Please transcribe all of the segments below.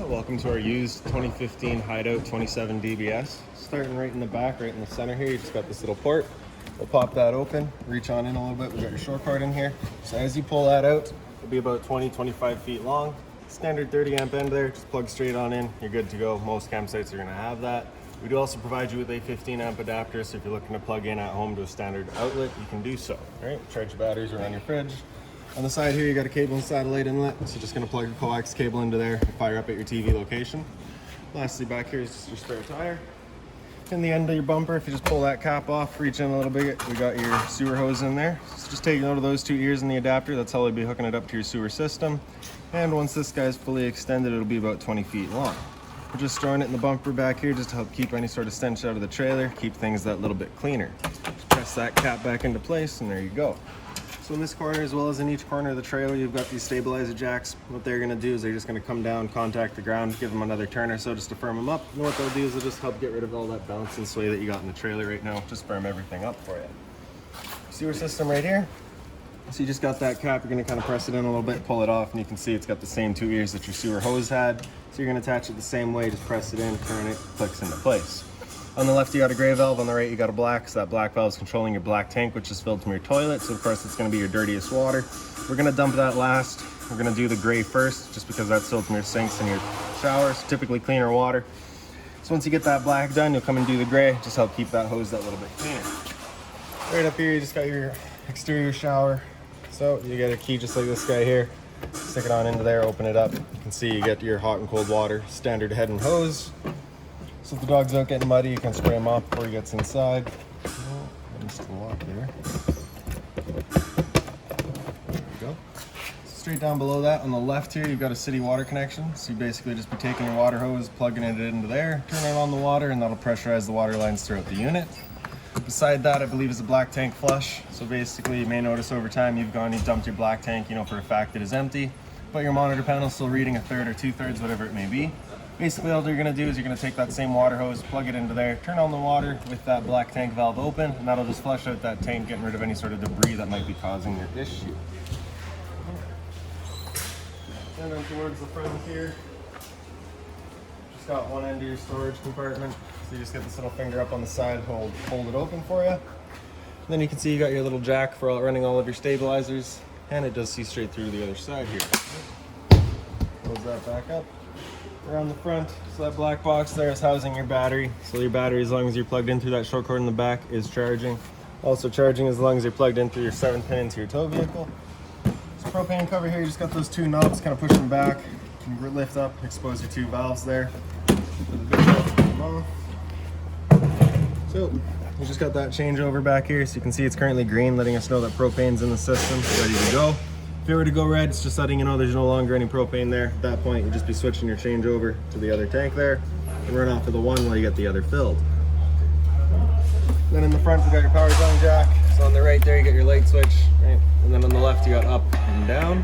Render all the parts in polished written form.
Welcome to our used 2015 Hideout 27 DBS. Starting right in the back, right in the center here, you just got this little port. We'll pop that open, reach on in a little bit. We got your short cord in here. So as you pull that out, it'll be about 20-25 feet long. Standard 30 amp end there, just plug straight on in. You're good to go. Most campsites are gonna have that. We do also provide you with a 15 amp adapter, so if you're looking to plug in at home to a standard outlet, you can do so. All right, charge your batteries around your fridge. On the side here, you got a cable and satellite inlet, so you're just gonna plug a coax cable into there and fire up at your TV location. Lastly, back here is just your spare tire. In the end of your bumper, if you just pull that cap off, reach in a little bit, we got your sewer hose in there. So just take note of those two ears in the adapter. That's how you'll be hooking it up to your sewer system. And once this guy's fully extended, it'll be about 20 feet long. We're just throwing it in the bumper back here just to help keep any sort of stench out of the trailer, keep things that little bit cleaner. Just press that cap back into place, and there you go. So in this corner, as well as in each corner of the trailer, you've got these stabilizer jacks. What they're gonna do is they're just gonna come down, contact the ground, give them another turn or so just to firm them up. And what they'll do is they'll just help get rid of all that bounce and sway that you got in the trailer right now, just firm everything up for you. Sewer system right here. So you just got that cap, you're gonna kind of press it in a little bit, pull it off, and you can see it's got the same two ears that your sewer hose had. So you're gonna attach it the same way, just press it in, turn it, clicks into place. On the left, you got a gray valve. On the right, you got a black. So that black valve is controlling your black tank, which is filled from your toilet. So of course, it's going to be your dirtiest water. We're going to dump that last. We're going to do the gray first, just because that's filled from your sinks and your showers. Typically cleaner water. So once you get that black done, you'll come and do the gray. Just help keep that hose that little bit cleaner. Right up here, you just got your exterior shower. So you get a key just like this guy here. Stick it on into there, open it up. You can see you get your hot and cold water, standard head and hose. So if the dogs don't get muddy, you can spray them off before he gets inside. There you go. Straight down below that, on the left here, you've got a city water connection. So you basically just be taking your water hose, plugging it into there, turning on the water, and that'll pressurize the water lines throughout the unit. Beside that, I believe, is a black tank flush. So basically, you may notice over time you've dumped your black tank, you know for a fact it is empty, but your monitor panel is still reading a third or 2/3, whatever it may be. Basically, all you're gonna do is you're gonna take that same water hose, plug it into there, turn on the water with that black tank valve open, and that'll just flush out that tank, getting rid of any sort of debris that might be causing your issue. And then towards the front here, just got one end of your storage compartment. So you just get this little finger up on the side, hold it open for you. And then you can see you got your little jack for running all of your stabilizers, and it does see straight through to the other side here. Close that back up. Around the front, so that black box there is housing your battery. So your battery, as long as you're plugged in through that short cord in the back, is charging. Also charging as long as you're plugged in through your 7-pin into your tow vehicle. So propane cover here, you just got those two knobs, kind of push them back. You can lift up, expose your two valves there. So you just got that changeover back here, so you can see it's currently green, letting us know that propane's in the system, ready to go. If it were to go red, it's just letting you know there's no longer any propane there. At that point, you just be switching your changeover to the other tank there and run off of the one while you get the other filled. Then in the front, you got your power zone jack. So on the right there, you get your light switch, right? And then on the left, you got up and down.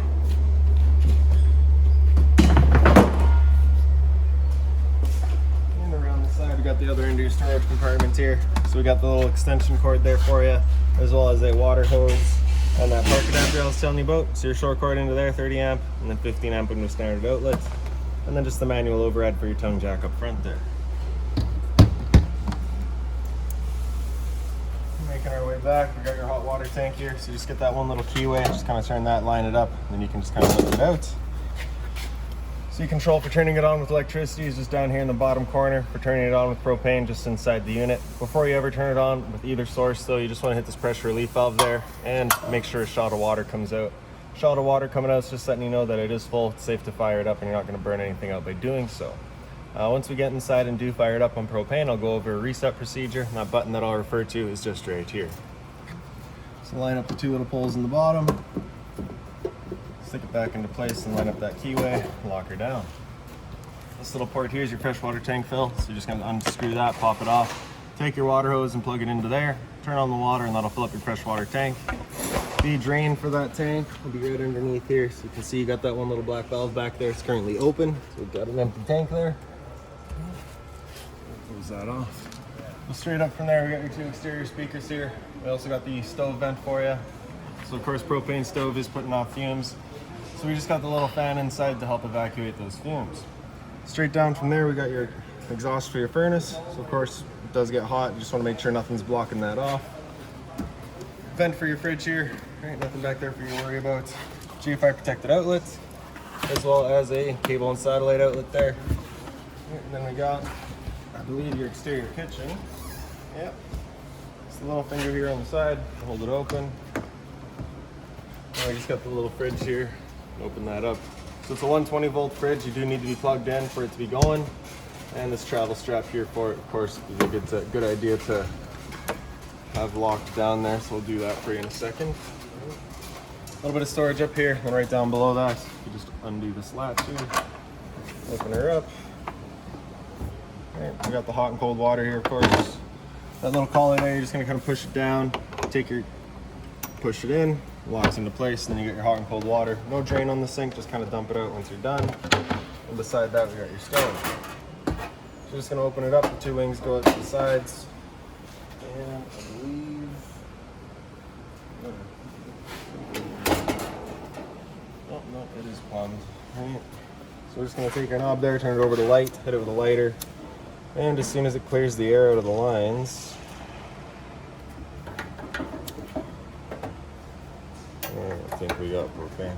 And around the side, we got the other end of your storage compartment here. So we got the little extension cord there for you, as well as a water hose. And that park adapter I was telling you about, so your short cord into there, 30 amp, and then 15 amp into standard outlets, and then just the manual overhead for your tongue jack up front there. Making our way back, we got your hot water tank here, so you just get that one little keyway, just kind of turn that, line it up, and then you can just kind of lift it out. So you control for turning it on with electricity is just down here in the bottom corner. For turning it on with propane, just inside the unit. Before you ever turn it on with either source though, you just want to hit this pressure relief valve there and make sure a shot of water comes out. Shot of water coming out is just letting you know that it is full. It's safe to fire it up and you're not going to burn anything out by doing so. Once we get inside and do fire it up on propane, I'll go over a reset procedure. And that button that I'll refer to is just right here. So line up the two little poles in the bottom. Stick it back into place and line up that keyway, lock her down. This little port here is your freshwater tank fill, so you're just gonna unscrew that, pop it off, take your water hose and plug it into there, turn on the water and that'll fill up your freshwater tank. The drain for that tank will be right underneath here, so you can see you got that one little black valve back there. It's currently open, so we've got an empty tank there. Close that off. So straight up from there, we got your two exterior speakers here. We also got the stove vent for you. So of course, propane stove is putting off fumes. So we just got the little fan inside to help evacuate those fumes. Straight down from there, we got your exhaust for your furnace. So of course, it does get hot. You just want to make sure nothing's blocking that off. Vent for your fridge here. Right, nothing back there for you to worry about. GFI protected outlets, as well as a cable and satellite outlet there. Right, and then we got, I believe, your exterior kitchen. Yep. Just a little finger here on the side. Hold it open. I just got the little fridge here. Open that up. So it's a 120 volt fridge. You do need to be plugged in for it to be going. And this travel strap here for it, of course, is a good idea to have locked down there. So we'll do that for you in a second. A little bit of storage up here, and right down below that, you just undo this latch here. Open her up. Right, we got the hot and cold water here, of course. That little collar there, you're just gonna kind of push it down, push it in, locks into place, and then you got your hot and cold water. No drain on the sink, just kind of dump it out once you're done. And beside that, we got your stove. So you're just gonna open it up, the two wings go out to the sides. And I believe, oh no, it is plumbed. Right. So we're just gonna take our knob there, turn it over to light, hit it with a lighter. And as soon as it clears the air out of the lines, I think we got propane.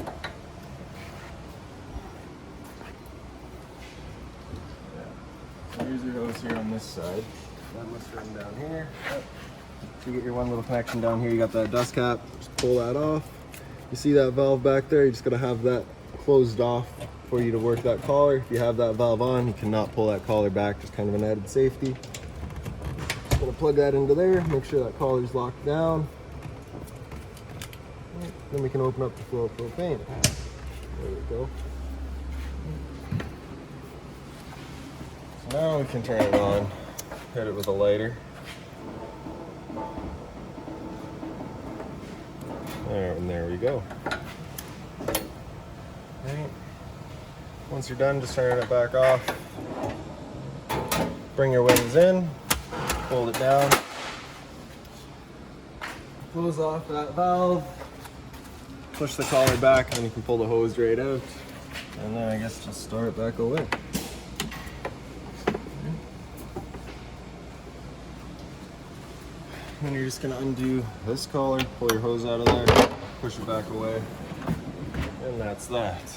Yeah. So here's your hose here on this side. That must run down here. Yep. So you get your one little connection down here. You got that dust cap. Just pull that off. You see that valve back there? You just gotta have that closed off for you to work that collar. If you have that valve on, you cannot pull that collar back. Just kind of an added safety. Just gonna plug that into there. Make sure that collar's locked down. Then we can open up the flow of propane. There we go. So now we can turn it on. Hit it with a lighter. There, and there we go. Right. Once you're done, just turn it back off. Bring your wings in, hold it down. Close off that valve. Push the collar back, and then you can pull the hose right out. And then I guess just store it back away. Then you're just gonna undo this collar, pull your hose out of there, push it back away, and that's that.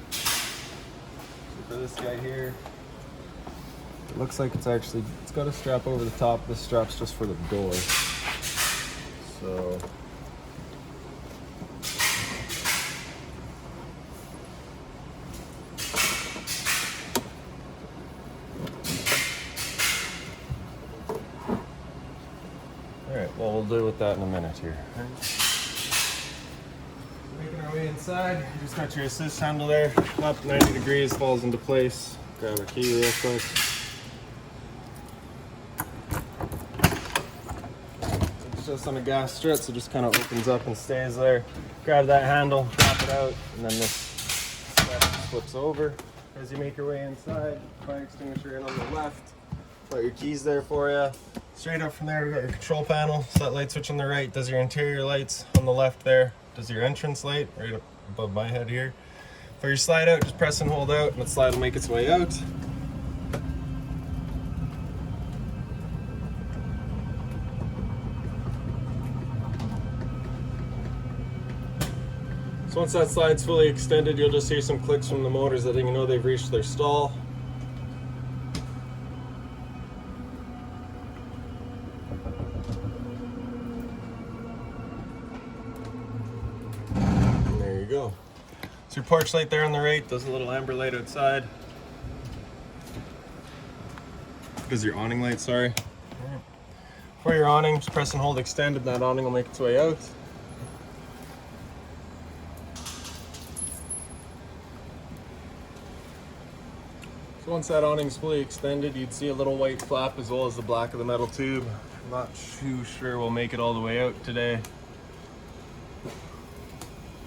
So for this guy here, it looks like it's got a strap over the top. This strap's just for the door. So alright, well, we'll deal with that in a minute here. Making our way inside, you just got your assist handle there, up 90 degrees, falls into place. Grab a key real quick. It's just on a gas strut, so it just kind of opens up and stays there. Grab that handle, pop it out, and then this strap flips over. As you make your way inside, fire extinguisher in on the left. Got your keys there for you. Straight up from there, we got your control panel. So that light switch on the right does your interior lights. On the left there does your entrance light, right up above my head here. For your slide out, just press and hold out, and the slide will make its way out. So once that slide's fully extended, you'll just hear some clicks from the motors letting you know they've reached their stall. Go. So your porch light there on the right does a little amber light outside. Because your awning light, sorry. For your awning, just press and hold extend and that awning will make its way out. So once that awning's fully extended, you'd see a little white flap as well as the black of the metal tube. I'm not too sure we'll make it all the way out today.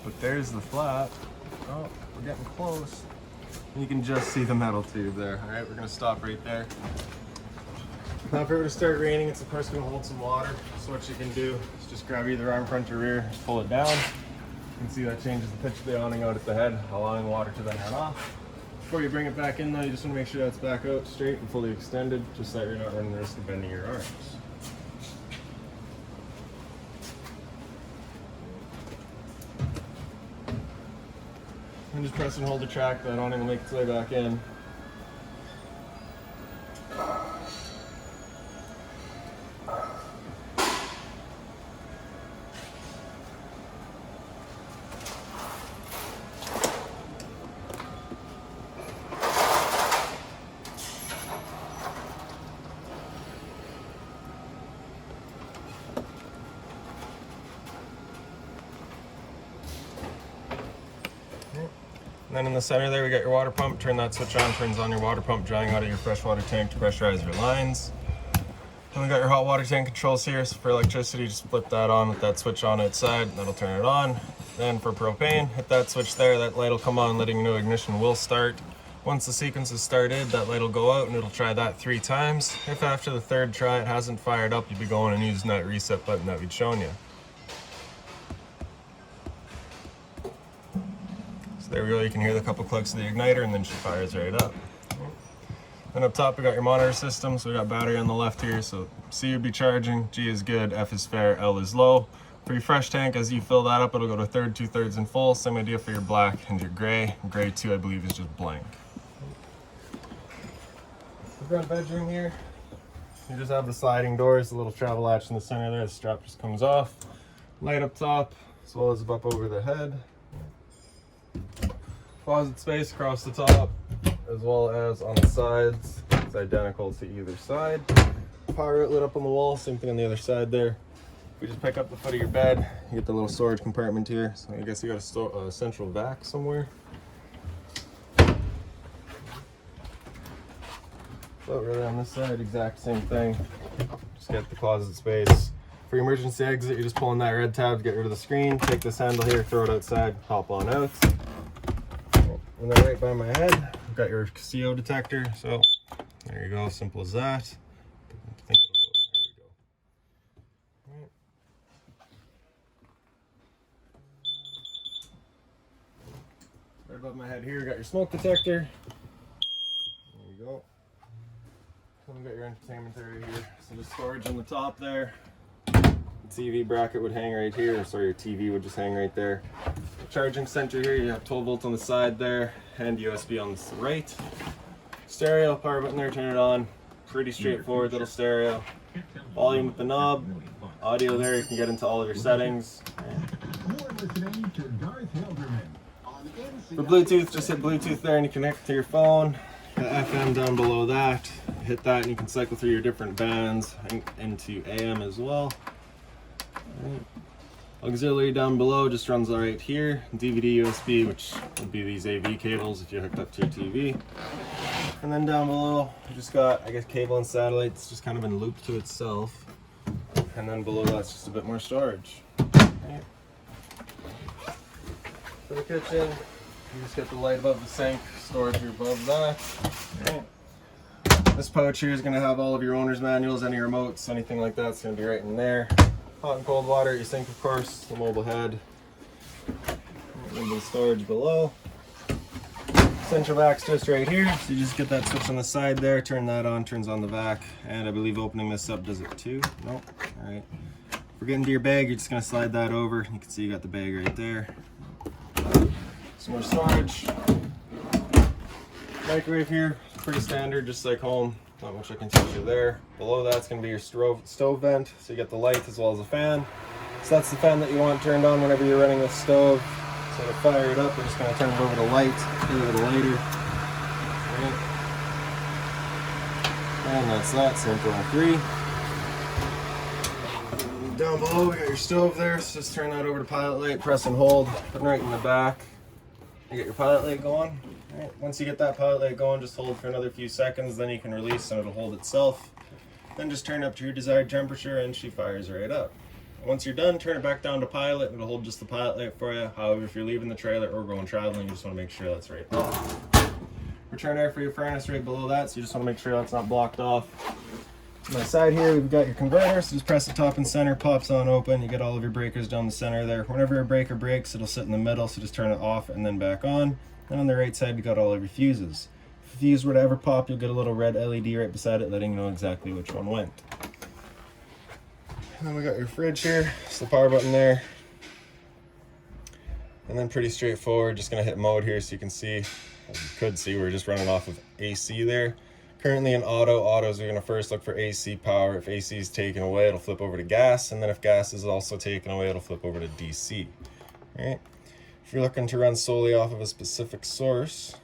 But there's the flap. Oh, we're getting close. And you can just see the metal tube there. All right, we're gonna stop right there. Now if it were to start raining, it's of course gonna hold some water. So what you can do is just grab either arm, front, or rear, just pull it down. You can see that changes the pitch of the awning out at the head, allowing water to then head off. Before you bring it back in though, you just want to make sure that's back out straight and fully extended, just so that you're not running the risk of bending your arms. And just press and hold the track, that awning will make its way back in. And then in the center there, we got your water pump. Turn that switch on, turns on your water pump, drawing out of your freshwater tank to pressurize your lines. Then we got your hot water tank controls here. So for electricity, just flip that on with that switch on outside. That'll turn it on. Then for propane, hit that switch there. That light will come on, letting you know ignition will start. Once the sequence is started, that light will go out and it'll try that 3 times. If after the 3rd try it hasn't fired up, you'd be going and using that reset button that we'd shown you. There we go, you can hear the couple clicks of the igniter and then she fires right up. Then up top we got your monitor system, so we got battery on the left here, so C would be charging, G is good, F is fair, L is low. For your fresh tank, as you fill that up, it'll go to 1/3, 2/3 and full. Same idea for your black and your gray. Gray 2 I believe is just blank. The front bedroom here, you just have the sliding doors, the little travel latch in the center there, the strap just comes off. Light up top, as well as up over the head. Closet space across the top, as well as on the sides. It's identical to either side. Power outlet up on the wall, same thing on the other side there. If we just pick up the foot of your bed, you get the little storage compartment here. So I guess you got a central vac somewhere. But really on this side, exact same thing. Just get the closet space. For your emergency exit, you're just pulling that red tab to get rid of the screen. Take this handle here, throw it outside, hop on out. And then right by my head, I've got your CO detector. So there you go, simple as that. I think it'll go. There we go. Right above my head here, got your smoke detector. There you go. Then we got your entertainment area here. So the storage on the top there. The TV bracket would hang right here. Sorry, your TV would just hang right there. Charging center here, you have 12 volts on the side there and USB on the right. Stereo, power button there, turn it on. Pretty straightforward little stereo. Volume with the knob. Audio there, you can get into all of your settings. For Bluetooth, just hit Bluetooth there and you connect to your phone. Got FM down below that. Hit that and you can cycle through your different bands into AM as well. Right. Auxiliary down below just runs right here. DVD, USB, which would be these AV cables if you hooked up to your TV. And then down below, you just got, I guess, cable and satellite. It's just kind of in loop to itself. And then below that's just a bit more storage. Right. For the kitchen, you just get the light above the sink, storage above that. Right. This pouch here is going to have all of your owner's manuals, any remotes, anything like that's going to be right in there. Hot and cold water, your sink of course, the mobile head, and the storage below. Central vac's just right here, so you just get that switch on the side there, turn that on, turns on the vac, and I believe opening this up does it too. Nope. Alright. If we're getting to your bag, you're just going to slide that over. You can see you got the bag right there. Some more storage. Microwave here, pretty standard, just like home. Not much I can teach you there. Below that's going to be your stove vent, so you get the light as well as a fan. So that's the fan that you want turned on whenever you're running the stove. So to fire it up, we're just going to turn it over to light, a little lighter. Right. And that's that, same for all 3. And down below we got your stove there, so just turn that over to pilot light, press and hold, put it right in the back. You get your pilot light going. Right. Once you get that pilot light going, just hold for another few seconds, then you can release and it'll hold itself. Then just turn it up to your desired temperature and she fires right up. Once you're done, turn it back down to pilot. It'll hold just the pilot light for you. However, if you're leaving the trailer or going traveling, you just want to make sure that's right off. Return air for your furnace right below that, so you just want to make sure that's not blocked off. On my side here, we've got your converter, so just press the top and center, pops on open. You get all of your breakers down the center there. Whenever a breaker breaks, it'll sit in the middle, so just turn it off and then back on. And on the right side, we got all of your fuses. If a fuse were to ever pop, you'll get a little red LED right beside it, letting you know exactly which one went. And then we got your fridge here. It's the power button there. And then pretty straightforward, just gonna hit mode here so you can see, as you could see, we're just running off of AC there. Currently in autos, we're gonna first look for AC power. If AC is taken away, it'll flip over to gas. And then if gas is also taken away, it'll flip over to DC. All right. If you're looking to run solely off of a specific source,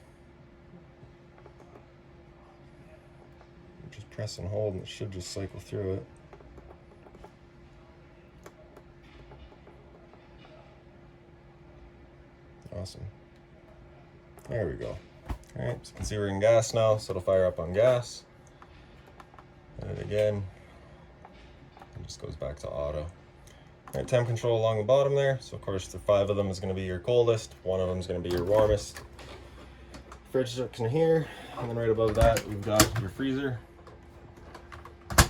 just press and hold and it should just cycle through it. Awesome. There we go. All right, so you can see we're in gas now, so it'll fire up on gas. And again, it just goes back to auto. All right, temp control along the bottom there. So of course the 5 of them is going to be your coldest, 1 of them is going to be your warmest. Fridge section here, and then right above that we've got your freezer. A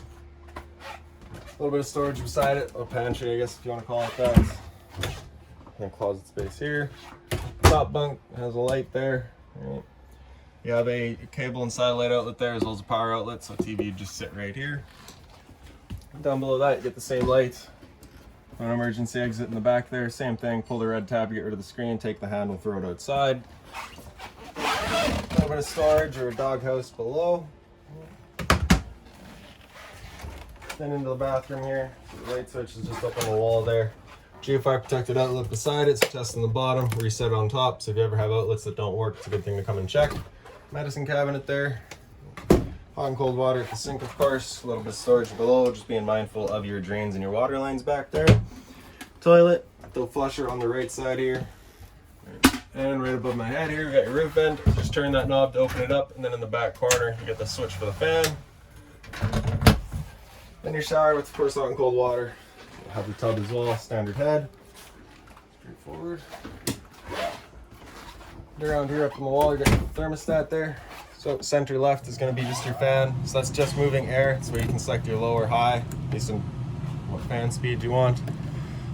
little bit of storage beside it, a pantry I guess if you want to call it that. And closet space here. Top bunk has a light there. All right. You have a cable and satellite outlet there as well as a power outlet, so TV would just sit right here. Down below that you get the same light. An emergency exit in the back there, same thing, pull the red tab to get rid of the screen, take the handle, throw it outside. A little bit of storage or a doghouse below. Then into the bathroom here, so the light switch is just up on the wall there. GFI protected outlet beside it, so test on the bottom, reset on top, so if you ever have outlets that don't work, it's a good thing to come and check. Medicine cabinet there. Hot and cold water at the sink, of course. A little bit of storage below, just being mindful of your drains and your water lines back there. Toilet, the flusher on the right side here. And right above my head here, we got your roof vent. Just turn that knob to open it up, and then in the back corner, you get the switch for the fan. Then your shower with, of course, hot and cold water. You'll have your tub as well, standard head. Straightforward. And around here up on the wall, you got your thermostat there. So center left is going to be just your fan. So that's just moving air. It's where you can select your low or high based on what fan speed you want.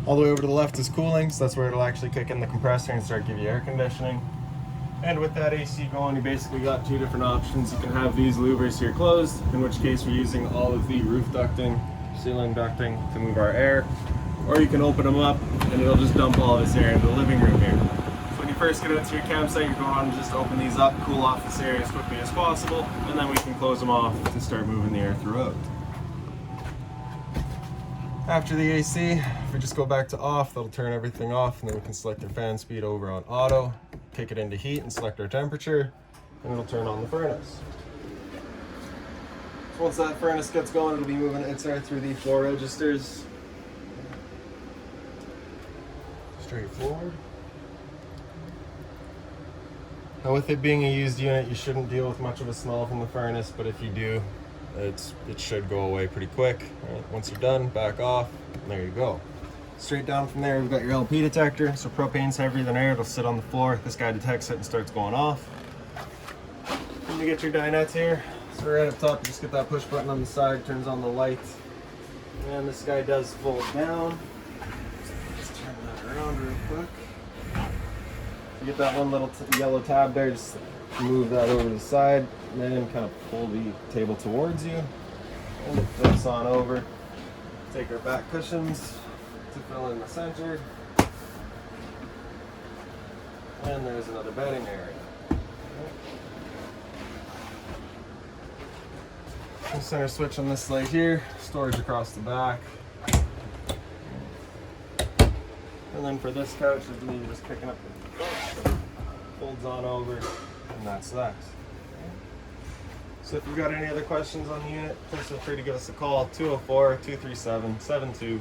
All the way over to the left is cooling. So that's where it'll actually kick in the compressor and start giving you air conditioning. And with that AC going, you basically got 2 different options. You can have these louvers here closed, in which case we're using all of the roof ducting, ceiling ducting to move our air. Or you can open them up and it'll just dump all this air into the living room here. When you first get out to your campsite, you're going to just open these up, cool off this area as quickly as possible, and then we can close them off to start moving the air throughout. After the AC, if we just go back to off, that'll turn everything off, and then we can select our fan speed over on auto, kick it into heat and select our temperature, and it'll turn on the furnace. So once that furnace gets going, it'll be moving its air through the 4 registers. Straightforward. Now with it being a used unit, you shouldn't deal with much of a smell from the furnace, but if you do, it should go away pretty quick. Right, once you're done, back off, and there you go. Straight down from there, we've got your LP detector. So propane's heavier than air, it'll sit on the floor. This guy detects it and starts going off. Then you get your dinettes here. So right up top, you just get that push button on the side, turns on the light. And this guy does fold down. Just turn that around real quick. You get that one little yellow tab there, just move that over to the side, and then kind of pull the table towards you, and it flips on over. Take our back cushions to fill in the center, and there's another bedding area. The center switch on this light here, storage across the back. And then for this couch, is me just picking up the couch, folds on over, and that's that. So if you've got any other questions on the unit, please feel free to give us a call, 204-237-7272.